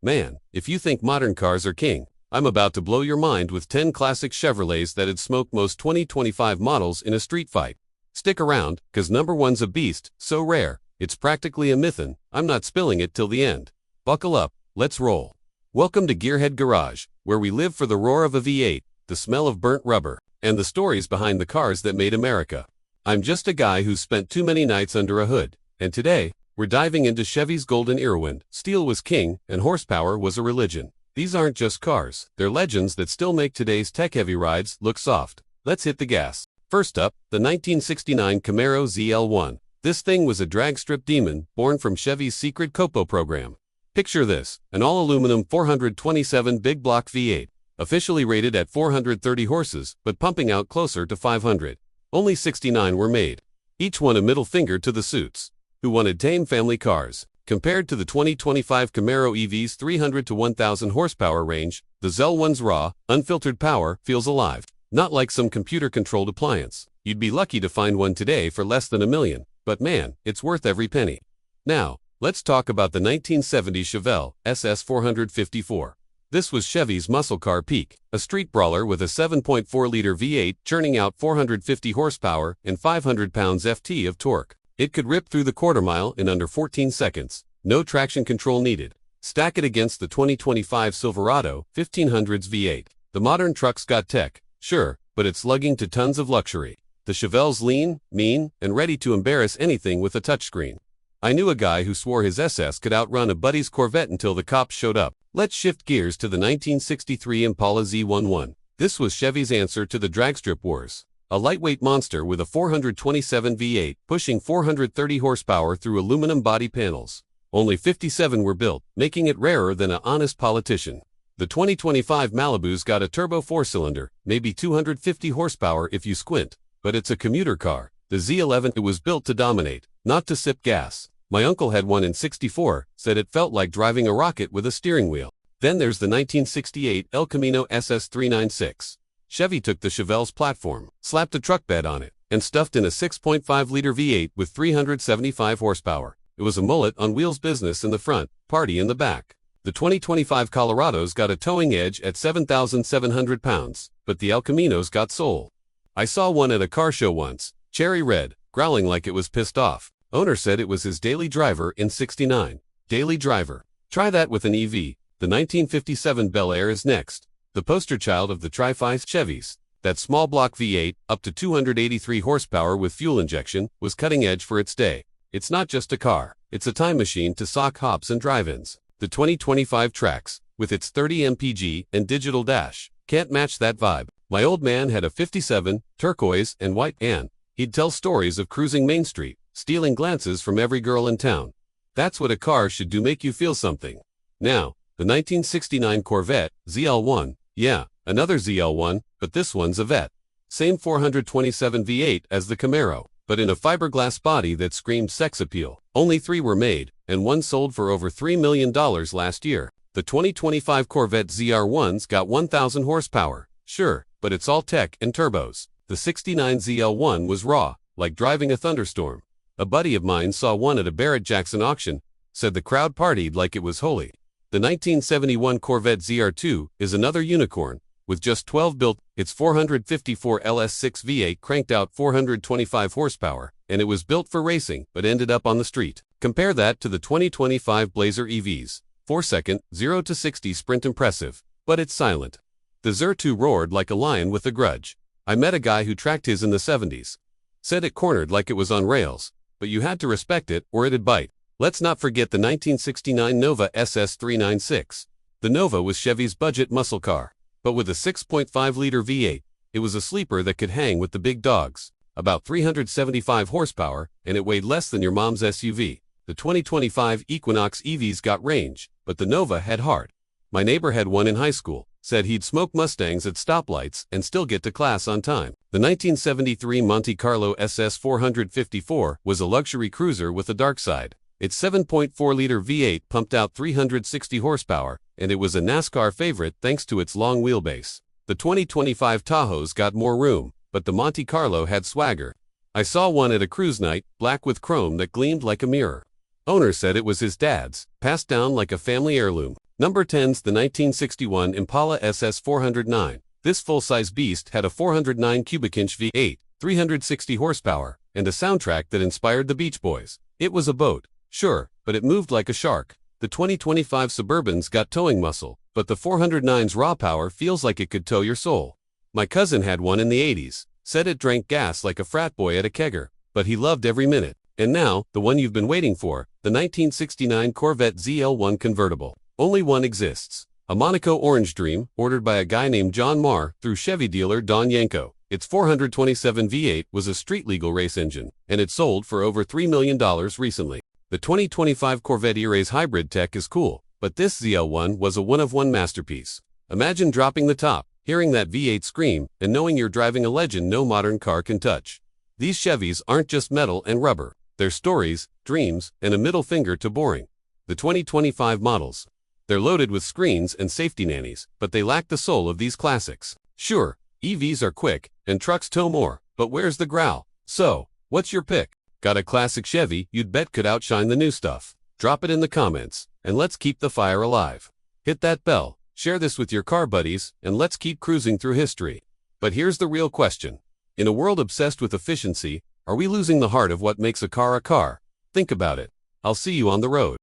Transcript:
Man, if you think modern cars are king, I'm about to blow your mind with 10 classic Chevrolets that'd smoke most 2025 models in a street fight. Stick around, cause number one's a beast, so rare, it's practically a mythic. I'm not spilling it till the end. Buckle up, let's roll. Welcome to Gearhead Garage, where we live for the roar of a V8, the smell of burnt rubber, and the stories behind the cars that made America. I'm just a guy who's spent too many nights under a hood, and today, we're diving into Chevy's golden era when steel was king and horsepower was a religion. These aren't just cars, they're legends that still make today's tech-heavy rides look soft. Let's hit the gas. First up, the 1969 Camaro ZL1. This thing was a drag strip demon, born from Chevy's secret Copo program. Picture this, an all-aluminum 427 big block V8, officially rated at 430 horses, but pumping out closer to 500. Only 69 were made. Each one a middle finger to the suits, who wanted tame family cars. Compared to the 2025 Camaro EV's 300 to 1000 horsepower range, the ZL1's raw, unfiltered power feels alive. Not like some computer-controlled appliance. You'd be lucky to find one today for less than $1 million, but man, it's worth every penny. Now, let's talk about the 1970 Chevelle SS454. This was Chevy's muscle car peak, a street brawler with a 7.4-liter V8 churning out 450 horsepower and 500 pounds-ft of torque. It could rip through the quarter-mile in under 14 seconds. No traction control needed. Stack it against the 2025 Silverado 1500's V8. The modern truck's got tech, sure, but it's lugging to tons of luxury. The Chevelle's lean, mean, and ready to embarrass anything with a touchscreen. I knew a guy who swore his SS could outrun a buddy's Corvette until the cops showed up. Let's shift gears to the 1963 Impala Z11. This was Chevy's answer to the dragstrip wars. A lightweight monster with a 427 V8 pushing 430 horsepower through aluminum body panels. Only 57 were built, making it rarer than an honest politician. The 2025 Malibu's got a turbo 4-cylinder, maybe 250 horsepower if you squint, but it's a commuter car. The Z11 it was built to dominate, not to sip gas. My uncle had one in '64, said it felt like driving a rocket with a steering wheel. Then there's the 1968 El Camino SS396. Chevy took the Chevelle's platform, slapped a truck bed on it, and stuffed in a 6.5-liter V8 with 375 horsepower. It was a mullet on wheels business in the front, party in the back. The 2025 Colorado's got a towing edge at 7,700 pounds, but the El Camino's got soul. I saw one at a car show once, cherry red, growling like it was pissed off. Owner said it was his daily driver in '69. Daily driver. Try that with an EV. The 1957 Bel Air is next. The poster child of the Tri-Fi Chevys. That small block V8, up to 283 horsepower with fuel injection, was cutting edge for its day. It's not just a car, it's a time machine to sock hops and drive-ins. The 2025 Trax, with its 30 mpg and digital dash, can't match that vibe. My old man had a 57, turquoise and white, and he'd tell stories of cruising Main Street, stealing glances from every girl in town. That's what a car should do, make you feel something. Now, the 1969 Corvette ZL1. Yeah, another ZL1, but this one's a vet. Same 427 V8 as the Camaro, but in a fiberglass body that screamed sex appeal. Only 3 were made, and one sold for over $3 million last year. The 2025 Corvette ZR1's got 1,000 horsepower, sure, but it's all tech and turbos. The '69 ZL1 was raw, like driving a thunderstorm. A buddy of mine saw one at a Barrett-Jackson auction, said the crowd partied like it was holy. The 1971 Corvette ZR2 is another unicorn. With just 12 built, its 454 LS6 V8 cranked out 425 horsepower, and it was built for racing but ended up on the street. Compare that to the 2025 Blazer EVs. 4-second, 0 to 60 sprint impressive, but it's silent. The ZR2 roared like a lion with a grudge. I met a guy who tracked his in the '70s. Said it cornered like it was on rails, but you had to respect it or it'd bite. Let's not forget the 1969 Nova SS396. The Nova was Chevy's budget muscle car, but with a 6.5-liter V8, it was a sleeper that could hang with the big dogs. About 375 horsepower, and it weighed less than your mom's SUV. The 2025 Equinox EVs got range, but the Nova had heart. My neighbor had one in high school, said he'd smoke Mustangs at stoplights and still get to class on time. The 1973 Monte Carlo SS454 was a luxury cruiser with a dark side. Its 7.4-liter V8 pumped out 360 horsepower, and it was a NASCAR favorite thanks to its long wheelbase. The 2025 Tahoe's got more room, but the Monte Carlo had swagger. I saw one at a cruise night, black with chrome that gleamed like a mirror. Owner said it was his dad's, passed down like a family heirloom. Number 10's the 1961 Impala SS 409. This full-size beast had a 409 cubic inch V8, 360 horsepower, and a soundtrack that inspired the Beach Boys. It was a boat, sure, but it moved like a shark. The 2025 Suburban's got towing muscle, but the 409's raw power feels like it could tow your soul. My cousin had one in the 80s, said it drank gas like a frat boy at a kegger, but he loved every minute. And now, the one you've been waiting for, the 1969 Corvette ZL1 convertible. Only one exists. A Monaco orange dream, ordered by a guy named John Marr through Chevy dealer Don Yanko. Its 427 V8 was a street-legal race engine, and it sold for over $3 million recently. The 2025 Corvette E-Race hybrid tech is cool, but this ZL1 was a one-of-one masterpiece. Imagine dropping the top, hearing that V8 scream, and knowing you're driving a legend no modern car can touch. These Chevys aren't just metal and rubber. They're stories, dreams, and a middle finger to boring. The 2025 models. They're loaded with screens and safety nannies, but they lack the soul of these classics. Sure, EVs are quick, and trucks tow more, but where's the growl? So, what's your pick? Got a classic Chevy you'd bet could outshine the new stuff? Drop it in the comments, and let's keep the fire alive. Hit that bell, share this with your car buddies, and let's keep cruising through history. But here's the real question. In a world obsessed with efficiency, are we losing the heart of what makes a car a car? Think about it. I'll see you on the road.